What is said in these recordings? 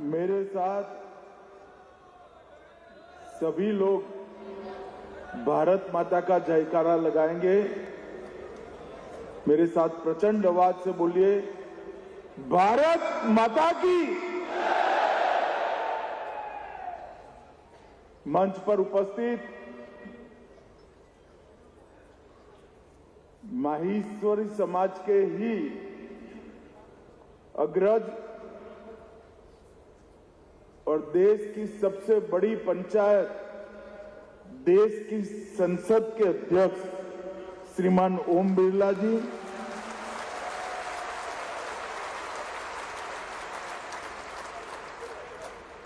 मेरे साथ सभी लोग भारत माता का जयकारा लगाएंगे। मेरे साथ प्रचंड आवाज से बोलिए, भारत माता की। मंच पर उपस्थित माहेश्वरी समाज के ही अग्रज और देश की सबसे बड़ी पंचायत, देश की संसद के अध्यक्ष श्रीमान ओम बिरला जी,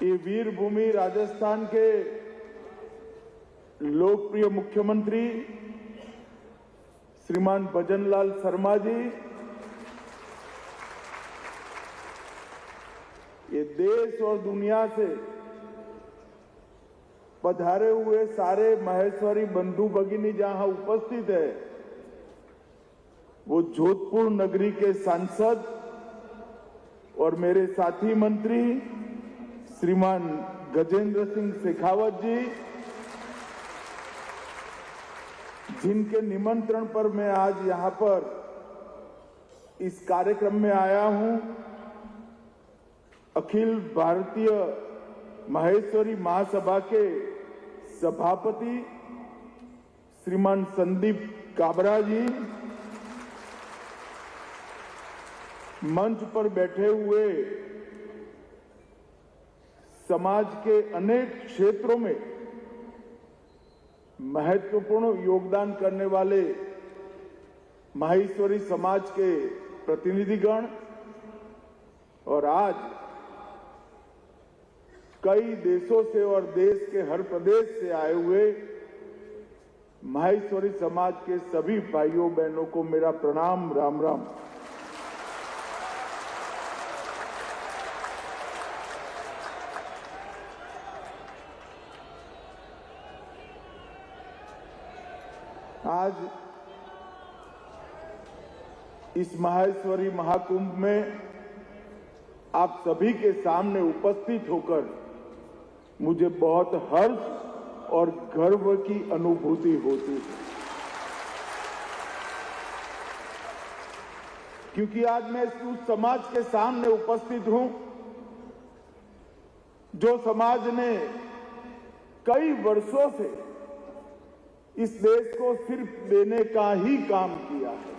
ये वीर भूमि राजस्थान के लोकप्रिय मुख्यमंत्री श्रीमान भजनलाल शर्मा जी, ये देश और दुनिया से पधारे हुए सारे माहेश्वरी बंधु भगिनी जहां उपस्थित है, वो जोधपुर नगरी के सांसद और मेरे साथी मंत्री श्रीमान गजेंद्र सिंह शेखावत जी, जिनके निमंत्रण पर मैं आज यहां पर इस कार्यक्रम में आया हूं, अखिल भारतीय माहेश्वरी महासभा के सभापति श्रीमान संदीप काबरा जी, मंच पर बैठे हुए समाज के अनेक क्षेत्रों में महत्वपूर्ण योगदान करने वाले माहेश्वरी समाज के प्रतिनिधिगण, और आज कई देशों से और देश के हर प्रदेश से आए हुए माहेश्वरी समाज के सभी भाइयों बहनों को मेरा प्रणाम, राम राम। आज इस माहेश्वरी महाकुंभ में आप सभी के सामने उपस्थित होकर मुझे बहुत हर्ष और गर्व की अनुभूति होती है, क्योंकि आज मैं उस समाज के सामने उपस्थित हूं जो समाज ने कई वर्षों से इस देश को सिर्फ देने का ही काम किया है।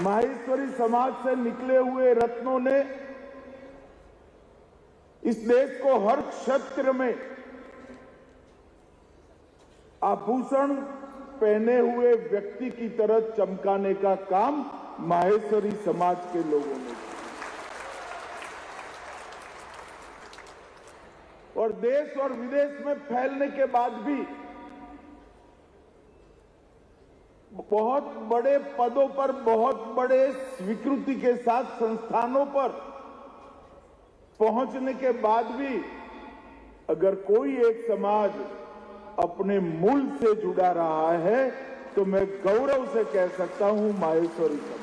माहेश्वरी समाज से निकले हुए रत्नों ने इस देश को हर क्षेत्र में आभूषण पहने हुए व्यक्ति की तरह चमकाने का काम माहेश्वरी समाज के लोगों ने किया। और देश और विदेश में फैलने के बाद भी बहुत बड़े पदों पर, बहुत बड़े स्वीकृति के साथ संस्थानों पर पहुंचने के बाद भी अगर कोई एक समाज अपने मूल से जुड़ा रहा है तो मैं गौरव से कह सकता हूं माहेश्वरी समाज।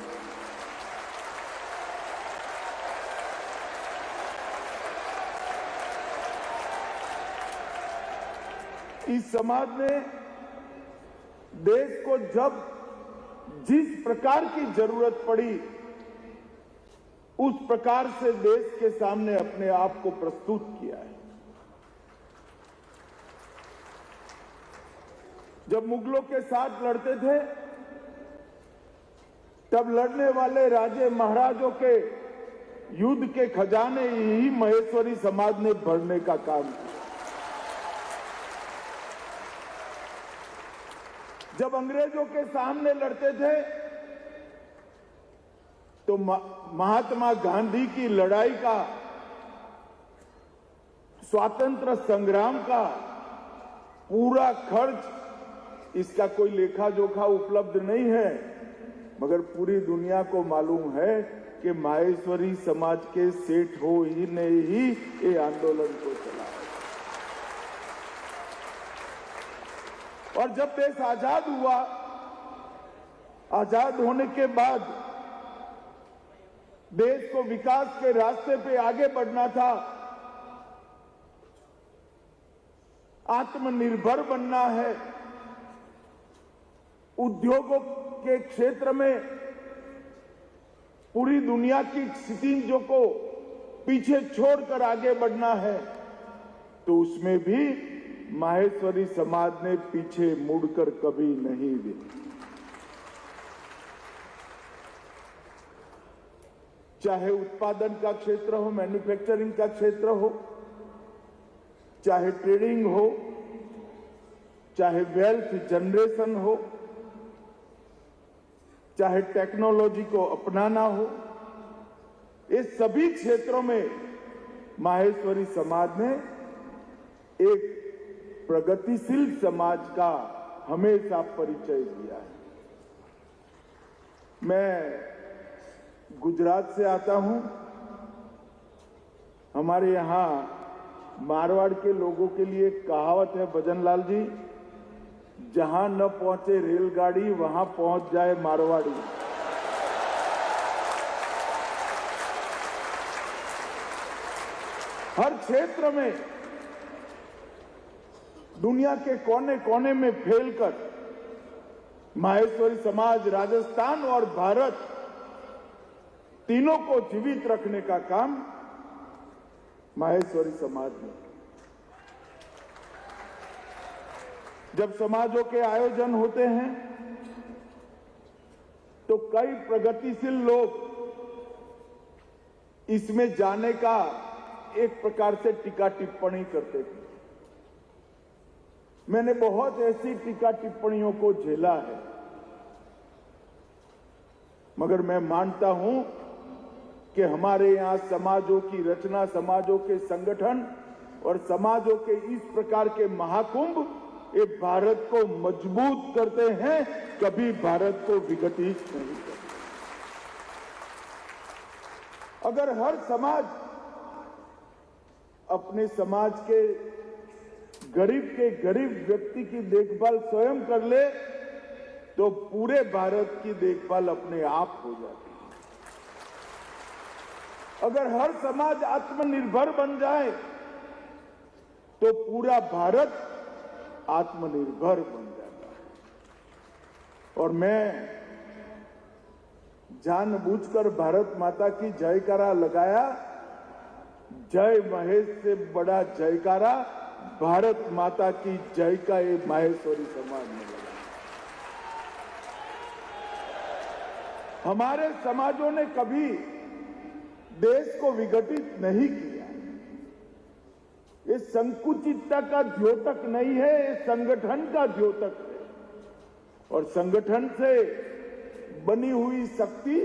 इस समाज ने देश को जब जिस प्रकार की जरूरत पड़ी उस प्रकार से देश के सामने अपने आप को प्रस्तुत किया है। जब मुगलों के साथ लड़ते थे तब लड़ने वाले राजे महाराजों के युद्ध के खजाने ही माहेश्वरी समाज ने भरने का काम किया। जब अंग्रेजों के सामने लड़ते थे तो महात्मा गांधी की लड़ाई का, स्वातंत्र संग्राम का पूरा खर्च, इसका कोई लेखा जोखा उपलब्ध नहीं है, मगर पूरी दुनिया को मालूम है कि माहेश्वरी समाज के सेठ हो ही ने ही ये आंदोलन को चलाया। और जब देश आजाद हुआ, आजाद होने के बाद देश को विकास के रास्ते पे आगे बढ़ना था, आत्मनिर्भर बनना है, उद्योगों के क्षेत्र में पूरी दुनिया की क्षितिजों को पीछे छोड़कर आगे बढ़ना है, तो उसमें भी माहेश्वरी समाज ने पीछे मुड़कर कभी नहीं देखा। चाहे उत्पादन का क्षेत्र हो, मैन्युफैक्चरिंग का क्षेत्र हो, चाहे ट्रेडिंग हो, चाहे वेल्थ जनरेशन हो, चाहे टेक्नोलॉजी को अपनाना हो, इस सभी क्षेत्रों में माहेश्वरी समाज ने एक प्रगतिशील समाज का हमेशा परिचय दिया है। मैं गुजरात से आता हूं। हमारे यहां मारवाड़ के लोगों के लिए एक कहावत है भजनलाल जी, जहां न पहुंचे रेलगाड़ी वहां पहुंच जाए मारवाड़ी। हर क्षेत्र में दुनिया के कोने कोने में फैलकर माहेश्वरी समाज राजस्थान और भारत तीनों को जीवित रखने का काम माहेश्वरी समाज ने। जब समाजों के आयोजन होते हैं तो कई प्रगतिशील लोग इसमें जाने का एक प्रकार से टीका टिप्पणी करते थे। मैंने बहुत ऐसी टीका टिप्पणियों को झेला है, मगर मैं मानता हूं कि हमारे यहां समाजों की रचना, समाजों के संगठन और समाजों के इस प्रकार के महाकुंभ ये भारत को मजबूत करते हैं, कभी भारत को विघटित नहीं करते। अगर हर समाज अपने समाज के गरीब व्यक्ति की देखभाल स्वयं कर ले तो पूरे भारत की देखभाल अपने आप हो जाती है। अगर हर समाज आत्मनिर्भर बन जाए तो पूरा भारत आत्मनिर्भर बन जाता है। और मैं जानबूझकर भारत माता की जयकारा लगाया। जय महेश से बड़ा जयकारा भारत माता की जय का ये माहेश्वरी समाज में लगा। हमारे समाजों ने कभी देश को विघटित नहीं किया। ये संकुचितता का द्योतक नहीं है, ये संगठन का द्योतक है। और संगठन से बनी हुई शक्ति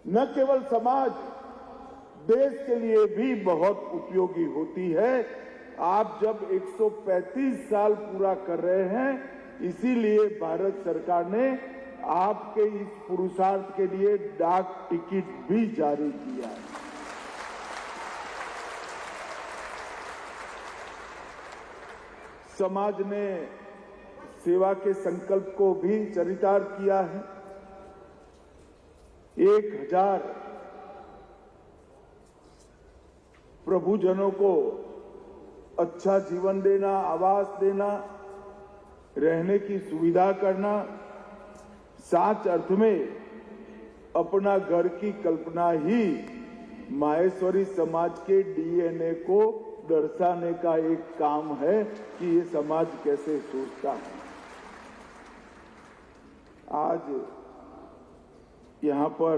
न केवल समाज, देश के लिए भी बहुत उपयोगी होती है। आप जब 135 साल पूरा कर रहे हैं, इसीलिए भारत सरकार ने आपके इस पुरुषार्थ के लिए डाक टिकट भी जारी किया है। समाज ने सेवा के संकल्प को भी चरितार्थ किया है। 1000 प्रभुजनों को अच्छा जीवन देना, आवास देना, रहने की सुविधा करना, सच अर्थ में अपना घर की कल्पना ही माहेश्वरी समाज के डीएनए को दर्शाने का एक काम है कि ये समाज कैसे सोचता है। आज यहां पर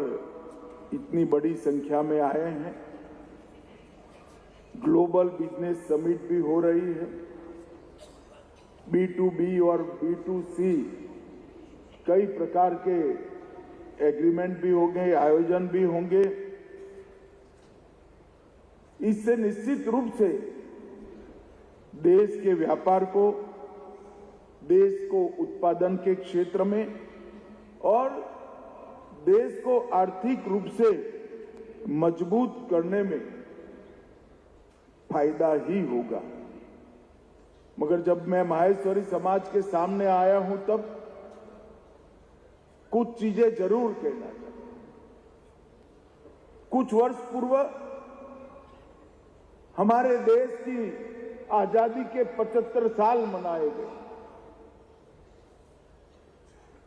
इतनी बड़ी संख्या में आए हैं। ग्लोबल बिजनेस समिट भी हो रही है। B2B और B2C कई प्रकार के एग्रीमेंट भी होंगे, आयोजन भी होंगे। इससे निश्चित रूप से देश के व्यापार को, देश को उत्पादन के क्षेत्र में और देश को आर्थिक रूप से मजबूत करने में फायदा ही होगा। मगर जब मैं माहेश्वरी समाज के सामने आया हूं तब कुछ चीजें जरूर कहना चाहता हूं। कुछ वर्ष पूर्व हमारे देश की आजादी के 75 साल मनाए गए।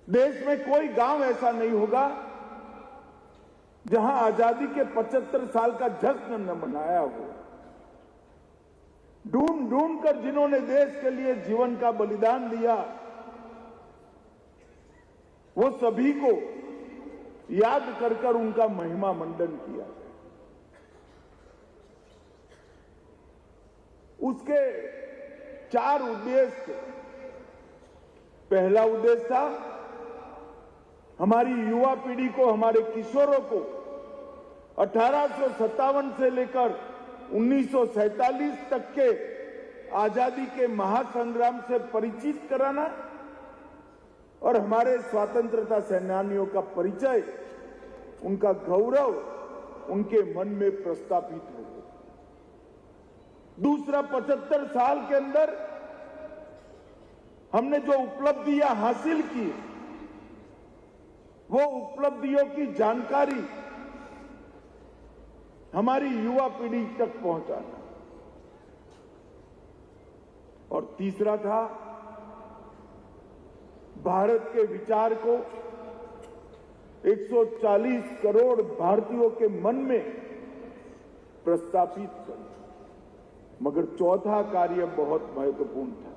देश में कोई गांव ऐसा नहीं होगा जहां आजादी के 75 साल का जश्न न मनाया हो। ढूंढ ढूंढ कर जिन्होंने देश के लिए जीवन का बलिदान दिया, वो सभी को याद कर कर उनका महिमा मंडन किया। उसके 4 उद्देश्य थे। पहला उद्देश्य था हमारी युवा पीढ़ी को, हमारे किशोरों को 1857 से लेकर 1947 तक के आजादी के महासंग्राम से परिचित कराना और हमारे स्वतंत्रता सेनानियों का परिचय, उनका गौरव उनके मन में प्रस्थापित हो। दूसरा, 75 साल के अंदर हमने जो उपलब्धियां हासिल की, वो उपलब्धियों की जानकारी हमारी युवा पीढ़ी तक पहुंचाना। और तीसरा था भारत के विचार को 140 करोड़ भारतीयों के मन में प्रस्थापित करना। मगर चौथा कार्य बहुत महत्वपूर्ण था।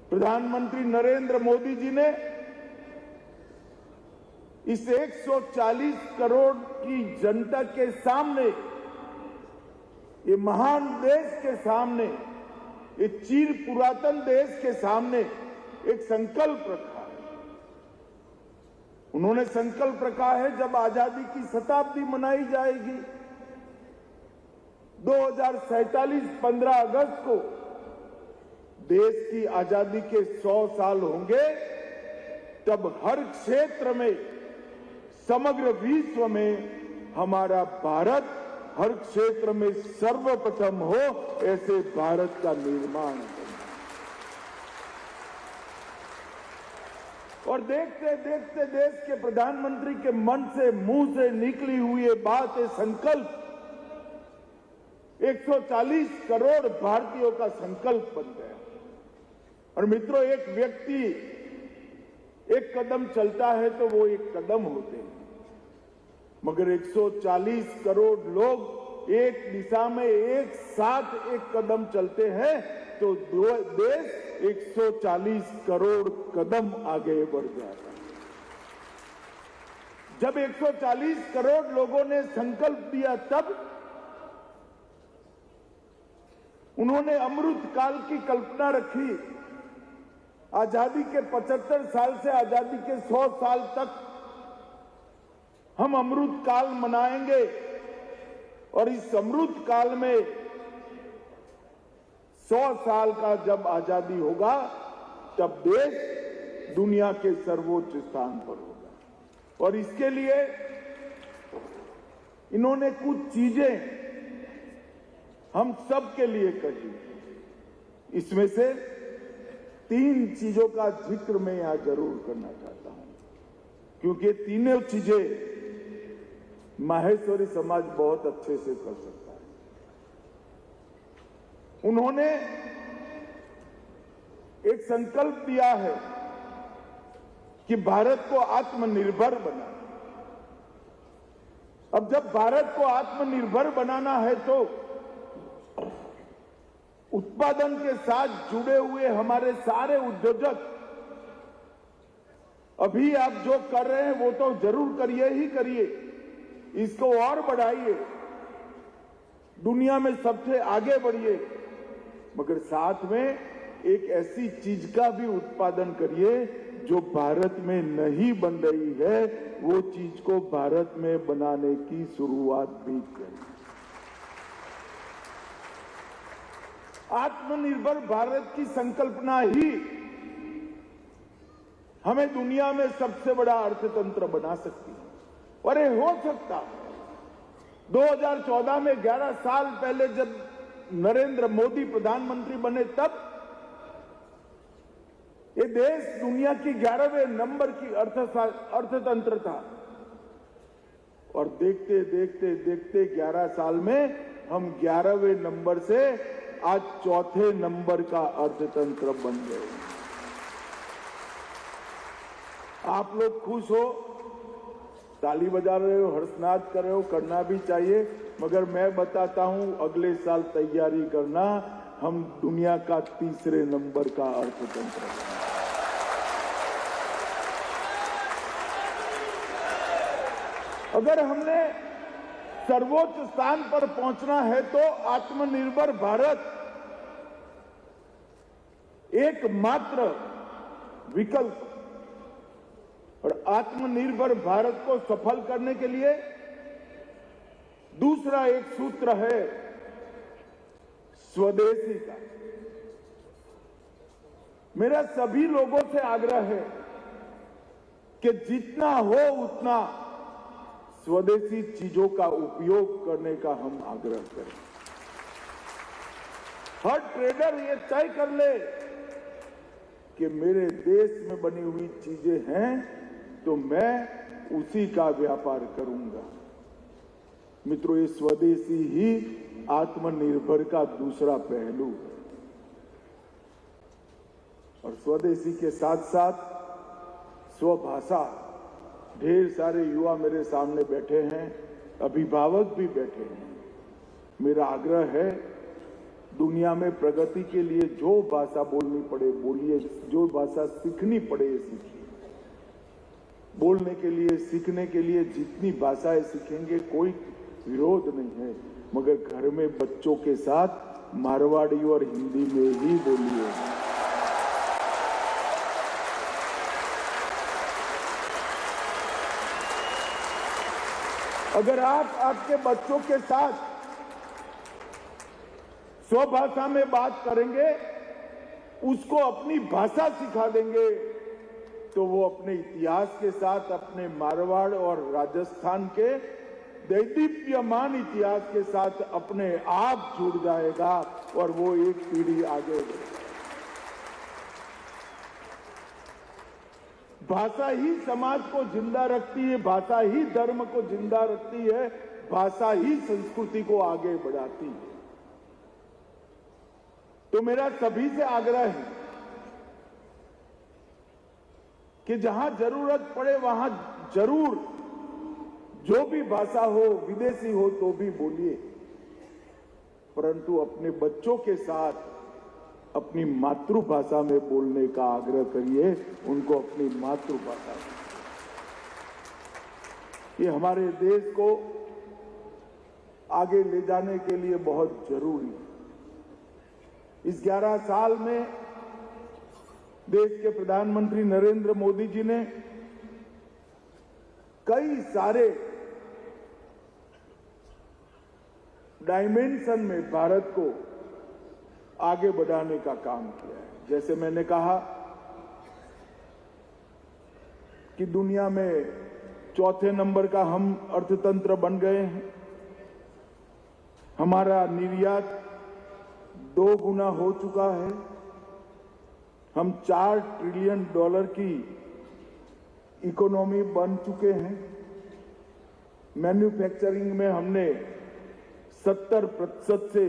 प्रधानमंत्री नरेंद्र मोदी जी ने इस 140 करोड़ की जनता के सामने, ये महान देश के सामने, ये चिर पुरातन देश के सामने एक संकल्प रखा है। उन्होंने संकल्प रखा है, जब आजादी की शताब्दी मनाई जाएगी 2047 15 अगस्त को, देश की आजादी के 100 साल होंगे, तब हर क्षेत्र में, समग्र विश्व में हमारा भारत हर क्षेत्र में सर्वप्रथम हो, ऐसे भारत का निर्माण करना। और देखते देखते देश के प्रधानमंत्री के मन से, मुंह से निकली हुई ये बात, ये संकल्प 140 करोड़ भारतीयों का संकल्प बन गया। और मित्रों, एक व्यक्ति एक कदम चलता है तो वो एक कदम होते हैं, मगर 140 करोड़ लोग एक दिशा में एक साथ एक कदम चलते हैं तो देश 140 करोड़ कदम आगे बढ़ जाता है। जब 140 करोड़ लोगों ने संकल्प दिया, तब उन्होंने अमृत काल की कल्पना रखी। आजादी के 75 साल से आजादी के 100 साल तक हम अमृत काल मनाएंगे और इस अमृत काल में 100 साल का जब आजादी होगा, तब देश दुनिया के सर्वोच्च स्थान पर होगा। और इसके लिए इन्होंने कुछ चीजें हम सब के लिए कही। इसमें से 3 चीजों का जिक्र मैं यहां जरूर करना चाहता हूं, क्योंकि तीनों चीजें माहेश्वरी समाज बहुत अच्छे से कर सकता है। उन्होंने एक संकल्प दिया है कि भारत को आत्मनिर्भर बनाना। अब जब भारत को आत्मनिर्भर बनाना है तो उत्पादन के साथ जुड़े हुए हमारे सारे उद्योजक, अभी आप जो कर रहे हैं वो तो जरूर करिए ही करिए, इसको और बढ़ाइए, दुनिया में सबसे आगे बढ़िए, मगर साथ में एक ऐसी चीज का भी उत्पादन करिए जो भारत में नहीं बन रही है, वो चीज को भारत में बनाने की शुरुआत भी करिए। आत्मनिर्भर भारत की संकल्पना ही हमें दुनिया में सबसे बड़ा अर्थतंत्र बना सकती है। और ये हो सकता है। 2014 में 11 साल पहले जब नरेंद्र मोदी प्रधानमंत्री बने, तब ये देश दुनिया की 11वें नंबर की अर्थतंत्र था और देखते देखते देखते 11 साल में हम 11वें नंबर से आज चौथे नंबर का अर्थतंत्र बन गए। आप लोग खुश हो, ताली बजा रहे हो, हर्षनाद कर रहे हो, करना भी चाहिए, मगर मैं बताता हूं अगले साल तैयारी करना, हम दुनिया का तीसरे नंबर का अर्थतंत्र हैं। अगर हमने सर्वोच्च स्थान पर पहुंचना है तो आत्मनिर्भर भारत एकमात्र विकल्प, और आत्मनिर्भर भारत को सफल करने के लिए दूसरा एक सूत्र है स्वदेशी का। मेरा सभी लोगों से आग्रह है कि जितना हो उतना स्वदेशी चीजों का उपयोग करने का हम आग्रह करें। हर ट्रेडर ये तय कर ले कि मेरे देश में बनी हुई चीजें हैं तो मैं उसी का व्यापार करूंगा। मित्रों, ये स्वदेशी ही आत्मनिर्भर का दूसरा पहलू है। और स्वदेशी के साथ साथ स्वभाषा, ढेर सारे युवा मेरे सामने बैठे हैं, अभिभावक भी बैठे हैं। मेरा आग्रह है, दुनिया में प्रगति के लिए जो भाषा बोलनी पड़े बोलिए, जो भाषा सीखनी पड़े सीखिए। बोलने के लिए, सीखने के लिए जितनी भाषाएं सीखेंगे कोई विरोध नहीं है, मगर घर में बच्चों के साथ मारवाड़ी और हिंदी में ही बोलिए। अगर आप आपके बच्चों के साथ स्वभाषा में बात करेंगे, उसको अपनी भाषा सिखा देंगे, तो वो अपने इतिहास के साथ अपने मारवाड़ और राजस्थान के दैदीप्यमान इतिहास के साथ अपने आप जुड़ जाएगा और वो एक पीढ़ी आगे बढ़ेगा। भाषा ही समाज को जिंदा रखती है, भाषा ही धर्म को जिंदा रखती है, भाषा ही संस्कृति को आगे बढ़ाती है। तो मेरा सभी से आग्रह है कि जहां जरूरत पड़े वहां जरूर जो भी भाषा हो, विदेशी हो तो भी बोलिए, परंतु अपने बच्चों के साथ अपनी मातृभाषा में बोलने का आग्रह करिए, उनको अपनी मातृभाषा। ये हमारे देश को आगे ले जाने के लिए बहुत जरूरी है। इस 11 साल में देश के प्रधानमंत्री नरेंद्र मोदी जी ने कई सारे डायमेंशन में भारत को आगे बढ़ाने का काम किया है। जैसे मैंने कहा कि दुनिया में चौथे नंबर का हम अर्थतंत्र बन गए हैं। हमारा निर्यात 2 गुना हो चुका है। हम $4 ट्रिलियन की इकोनॉमी बन चुके हैं। मैन्युफैक्चरिंग में हमने 70% से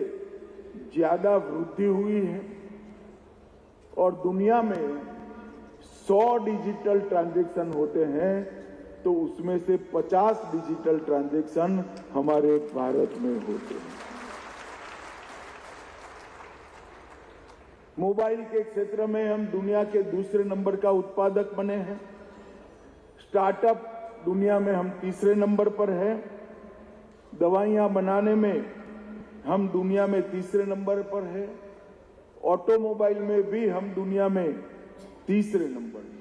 ज्यादा वृद्धि हुई है और दुनिया में 100 डिजिटल ट्रांजैक्शन होते हैं तो उसमें से 50 डिजिटल ट्रांजैक्शन हमारे भारत में होते हैं। मोबाइल के क्षेत्र में हम दुनिया के दूसरे नंबर का उत्पादक बने हैं। स्टार्टअप दुनिया में हम तीसरे नंबर पर हैं। दवाइयां बनाने में हम दुनिया में तीसरे नंबर पर हैं। ऑटोमोबाइल में भी हम दुनिया में तीसरे नंबर पर।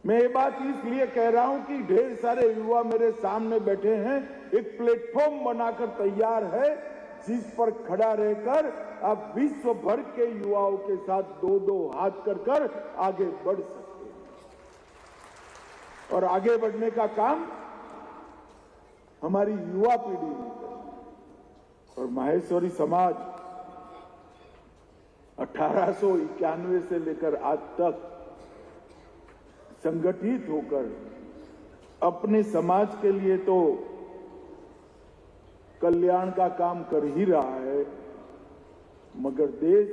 मैं ये बात इसलिए कह रहा हूं कि ढेर सारे युवा मेरे सामने बैठे हैं, एक प्लेटफॉर्म बनाकर तैयार है जिस पर खड़ा रहकर आप विश्व भर के युवाओं के साथ 2-2 हाथ कर आगे बढ़ सकते हैं। और आगे बढ़ने का काम हमारी युवा पीढ़ी ने किया। और माहेश्वरी समाज 1891 से लेकर आज तक संगठित होकर अपने समाज के लिए तो कल्याण का काम कर ही रहा है, मगर देश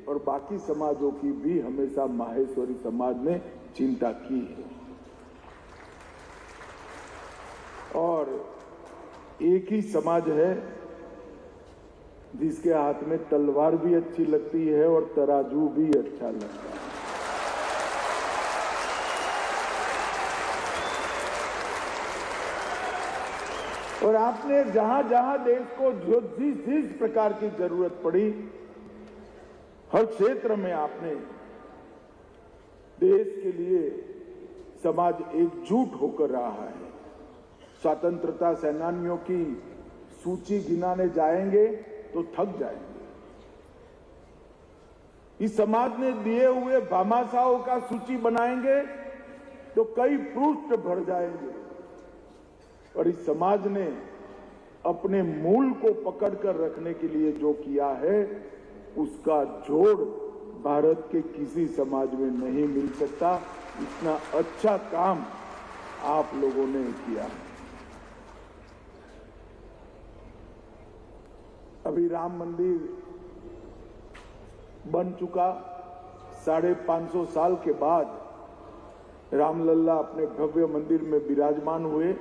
और बाकी समाजों की भी हमेशा माहेश्वरी समाज ने चिंता की है। और एक ही समाज है जिसके हाथ में तलवार भी अच्छी लगती है और तराजू भी अच्छा लगता है। और आपने जहां जहां देश को जो जिस प्रकार की जरूरत पड़ी, हर क्षेत्र में आपने देश के लिए समाज एकजुट होकर रहा है। स्वतंत्रता सेनानियों की सूची गिनाने जाएंगे तो थक जाएंगे। इस समाज ने दिए हुए भामाशाहों का सूची बनाएंगे तो कई पृष्ठ भर जाएंगे। और इस समाज ने अपने मूल को पकड़कर रखने के लिए जो किया है, उसका जोड़ भारत के किसी समाज में नहीं मिल सकता। इतना अच्छा काम आप लोगों ने किया है। अभी राम मंदिर बन चुका, 550 साल के बाद रामलल्ला अपने भव्य मंदिर में विराजमान हुए।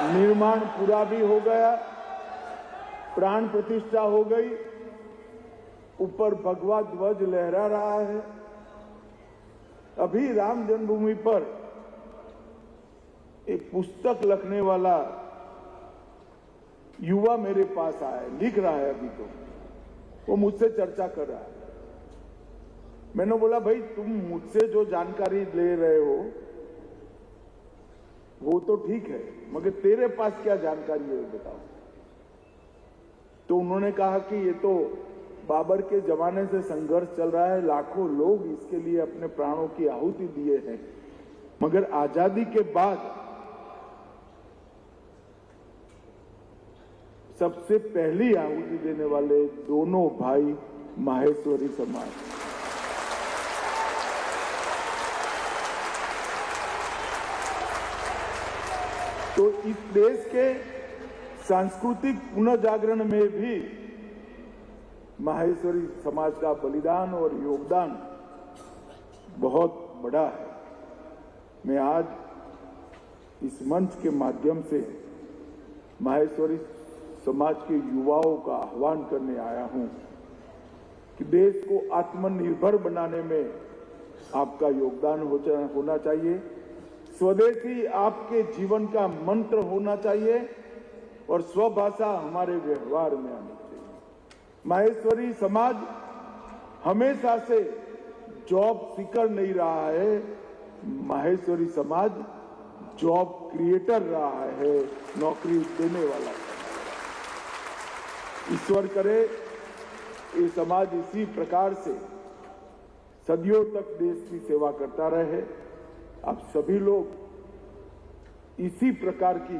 निर्माण पूरा भी हो गया, प्राण प्रतिष्ठा हो गई, ऊपर भगवा ध्वज लहरा रहा है। अभी राम जन्मभूमि पर एक पुस्तक लिखने वाला युवा मेरे पास आया, लिख रहा है अभी तो, वो मुझसे चर्चा कर रहा है। मैंने बोला, भाई तुम मुझसे जो जानकारी ले रहे हो वो तो ठीक है, मगर तेरे पास क्या जानकारी है बताओ। तो उन्होंने कहा कि ये तो बाबर के जमाने से संघर्ष चल रहा है, लाखों लोग इसके लिए अपने प्राणों की आहुति दिए हैं, मगर आजादी के बाद सबसे पहली आहुति देने वाले दोनों भाई माहेश्वरी समाज। तो इस देश के सांस्कृतिक पुनर्जागरण में भी माहेश्वरी समाज का बलिदान और योगदान बहुत बड़ा है। मैं आज इस मंच के माध्यम से माहेश्वरी समाज के युवाओं का आह्वान करने आया हूं कि देश को आत्मनिर्भर बनाने में आपका योगदान होना चाहिए। स्वदेशी आपके जीवन का मंत्र होना चाहिए और स्वभाषा हमारे व्यवहार में आनी चाहिए। माहेश्वरी समाज हमेशा से जॉब सीकर नहीं रहा है, माहेश्वरी समाज जॉब क्रिएटर रहा है, नौकरी देने वाला। ईश्वर करे ये समाज इसी प्रकार से सदियों तक देश की सेवा करता रहे। आप सभी लोग इसी प्रकार की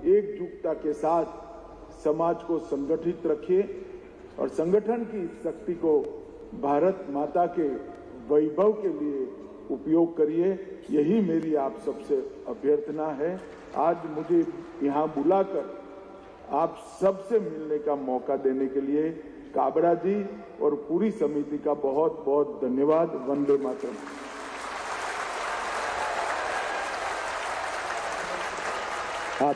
एकजुटता के साथ समाज को संगठित रखिए और संगठन की शक्ति को भारत माता के वैभव के लिए उपयोग करिए। यही मेरी आप सबसे अभ्यर्थना है। आज मुझे यहाँ बुलाकर आप सबसे मिलने का मौका देने के लिए काबरा जी और पूरी समिति का बहुत बहुत धन्यवाद। वंदे मातरम। आप